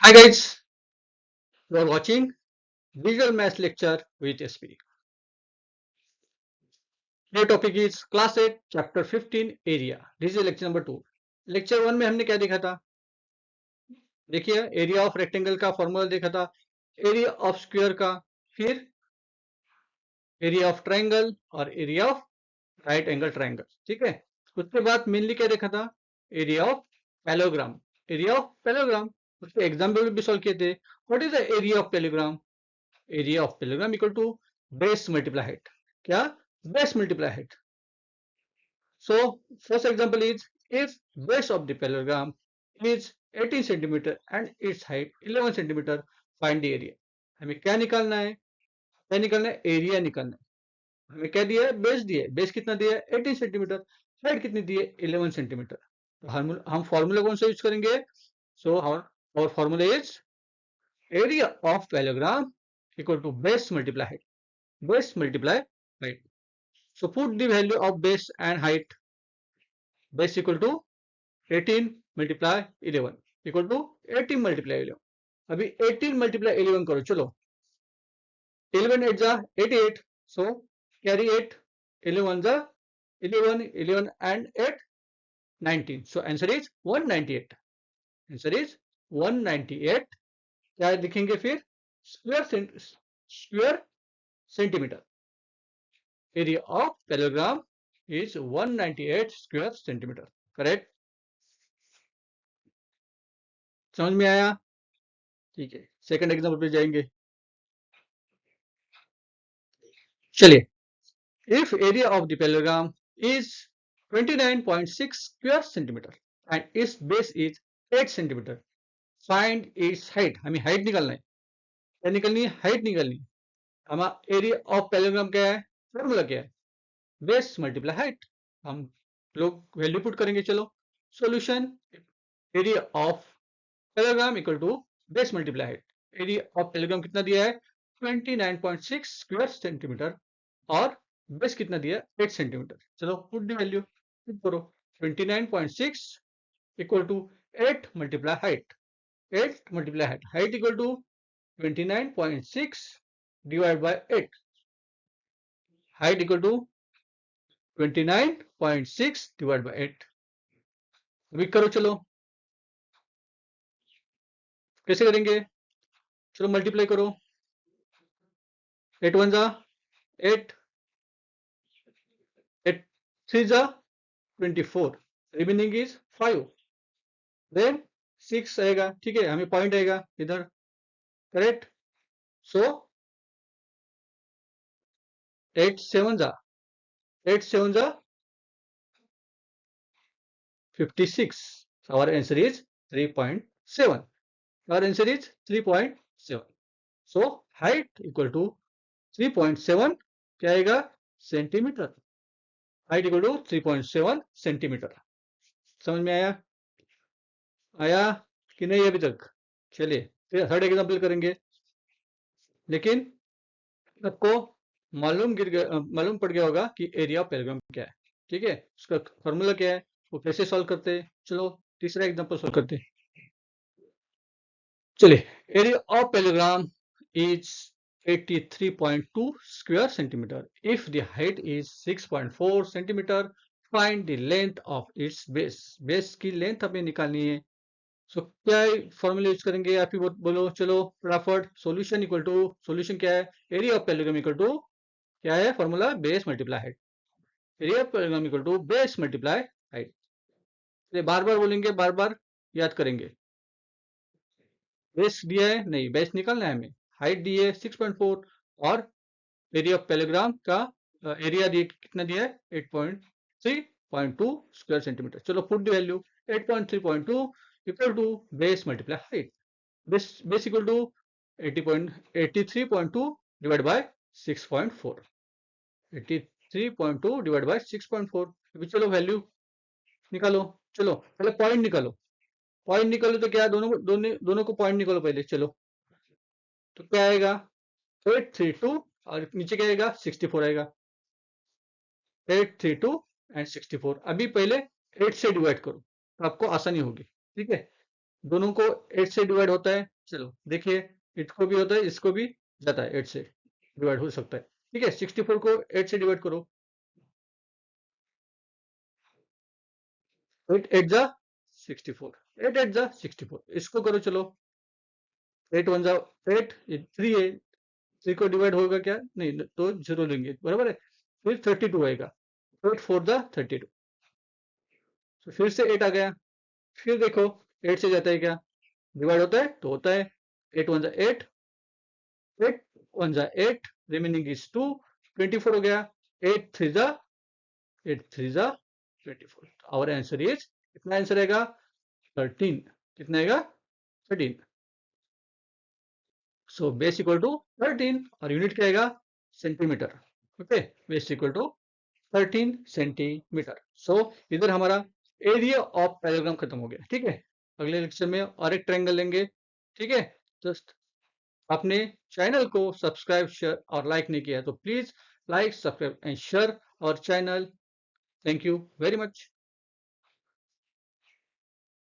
Hi guys, you are watching Visual Maths lecture with SP. Your topic is Class 8 Chapter 15 Area. This is lecture number 2. Lecture 1 में हमने क्या देखा था? देखिए area of rectangle का formula देखा था, एरिया ऑफ स्क्वायर का, फिर एरिया ऑफ ट्राइंगल और area of right angle triangle. ठीक है, उसके बाद मेनली क्या देखा था? Area of parallelogram. Area of parallelogram उसके एग्जाम्पल भी सॉल्व किए थे. What is the area of parallelogram? Area of parallelogram equal to base multiply height. क्या? Base multiply height. So first example is, if base of the parallelogram is 18 centimeter and its height 11 centimeter, find the area. हमें क्या निकालना है? क्या निकालना है? Area निकालना है. हमें क्या दिया है? बेस दिया है. बेस कितना दिया है? 18 सेंटीमीटर. हाइट कितनी दी है? 11 सेंटीमीटर. तो हम फॉर्मूला कौन सा यूज करेंगे? So our formula is area of parallelogram equal to base multiply height. Base multiply height. So put the value of base and height. Base equal to 18 multiply 11 equal to 18 multiply 11. अभी 18 multiply 11 करो. चलो 11 8 जा 88. So carry 8. 11 जा 11. 11 and 8 19. So answer is 198. Answer is 198. क्या लिखेंगे फिर? Square centimetre. Area of parallelogram is 198 square centimeter. Correct? समझ में आया? ठीक है, सेकंड एग्जांपल पे जाएंगे. चलिए, if area of the parallelogram is 29.6 square centimeter and its base is 8 centimeter, find its height. हमें हाइट निकालना है. क्या निकालनी है? हाइट निकालनी है. हमारा एरिया ऑफ पैरेललोग्राम क्या है? फॉर्मूला क्या है? Base multiply height. हम लोग वैल्यू पुट करेंगे. चलो solution, area of parallelogram equal to base multiply height. Area of parallelogram कितना दिया है? 29.6 स्क्वायर सेंटीमीटर और बेस कितना दिया है? 8 सेंटीमीटर. चलो पुट द वैल्यू, पुट करो. 29.6 equal to 8 multiply height. 8 multiply height. Height equal to 29.6 divide by 8. Height equal to 29.6 divide by 8. अभी करो. चलो कैसे करेंगे? चलो मल्टीप्लाई करो. 8 1 जा 8, 8 3 जा 24, रिमेनिंग इज 5, देन 6 आएगा. ठीक है, हमें पॉइंट आएगा इधर. करेक्ट. सो 8 7 जा 56. Our answer is 3.7. Our answer is 3.7. So height equal to 3.7 क्या आएगा? Centimetre. Height equal to 3.7 centimetre. समझ में आया? आया कि नहीं अभी तक? चलिए फिर थर्ड एग्जांपल करेंगे. लेकिन आपको मालूम पड़ गया होगा कि एरिया ऑफ पैरेललोग्राम क्या है. ठीक है, उसका फॉर्मूला क्या है, वो कैसे सॉल्व करते हैं. चलो तीसरा एग्जांपल सॉल्व करते हैं. चलिए, area of parallelogram is 83.2 square centimeter. If the height is 6.4 centimeter, find the length of its base. Base की लेंथ हमें निकालनी है. सो क्या फॉर्मूला यूज करेंगे? आप ही बोलो. चलो फटाफट. सॉल्यूशन इक्वल टू, सॉल्यूशन क्या है? Area of parallelogram equal to क्या है formula? Base multiply height. Area of parallelogram equal to base multiply height. बार बार बोलेंगे, बार बार याद करेंगे. बेस दिया है, नहीं बेस निकालना है हमें. हाइट दी है 6.4 और एरिया ऑफ पैरेललोग्राम का एरिया दिए कितना दिया है? 8.3.2 स्क्वायर सेंटीमीटर. चलो put the value. 8.3.2 equal to base multiply height. Base equal to 83.2 divide by 6.4. 83.2 divide by 6.4. अभी चलो वैल्यू निकालो. चलो पहले पॉइंट निकालो. पॉइंट निकालो तो क्या? दोनों को पॉइंट निकालो पहले. चलो तो क्या आएगा? 832 और नीचे क्या आएगा? 64 आएगा. 832 एंड 64. अभी पहले 8 से डिवाइड करो तो आपको आसानी होगी. ठीक है, दोनों को 8 से डिवाइड होता है। चलो देखिए, इसको भी होता है, इसको भी जाता है, 8 से डिवाइड हो सकता है। ठीक है, 64 को 8 से डिवाइड करो, 8 8 जा 64, 8 8 जा 64। इसको करो, चलो 8 1 जा 8, 3 है, 3 को डिवाइड होगा क्या, नहीं तो 0 लेंगे, बराबर है। फिर 32 आएगा, 8 4 जा 32, तो फिर से 8 आ गया। फिर देखो 8 से जाता है क्या, डिवाइड होता है तो होता है, 8 1 जा 8, 8 1 जा 8, रिमेनिंग इज 2, 24 हो गया, 8 3 जा 8 3 जा 24। आवर आंसर इज, कितना आंसर आएगा, 13। कितना आएगा, 13। सो बेस इक्वल टू 13 और यूनिट क्या आएगा, centimetre. Okay, base equal to 13 centimetre. So इधर हमारा एरिया ऑफ पैराग्राम खत्म हो गया। ठीक है, अगले लेक्चर में और एक ट्रायंगल लेंगे। ठीक है, जस्ट आपने चैनल को सब्सक्राइब, शेयर और लाइक नहीं किया तो please like, subscribe and share और channel. Thank you very much.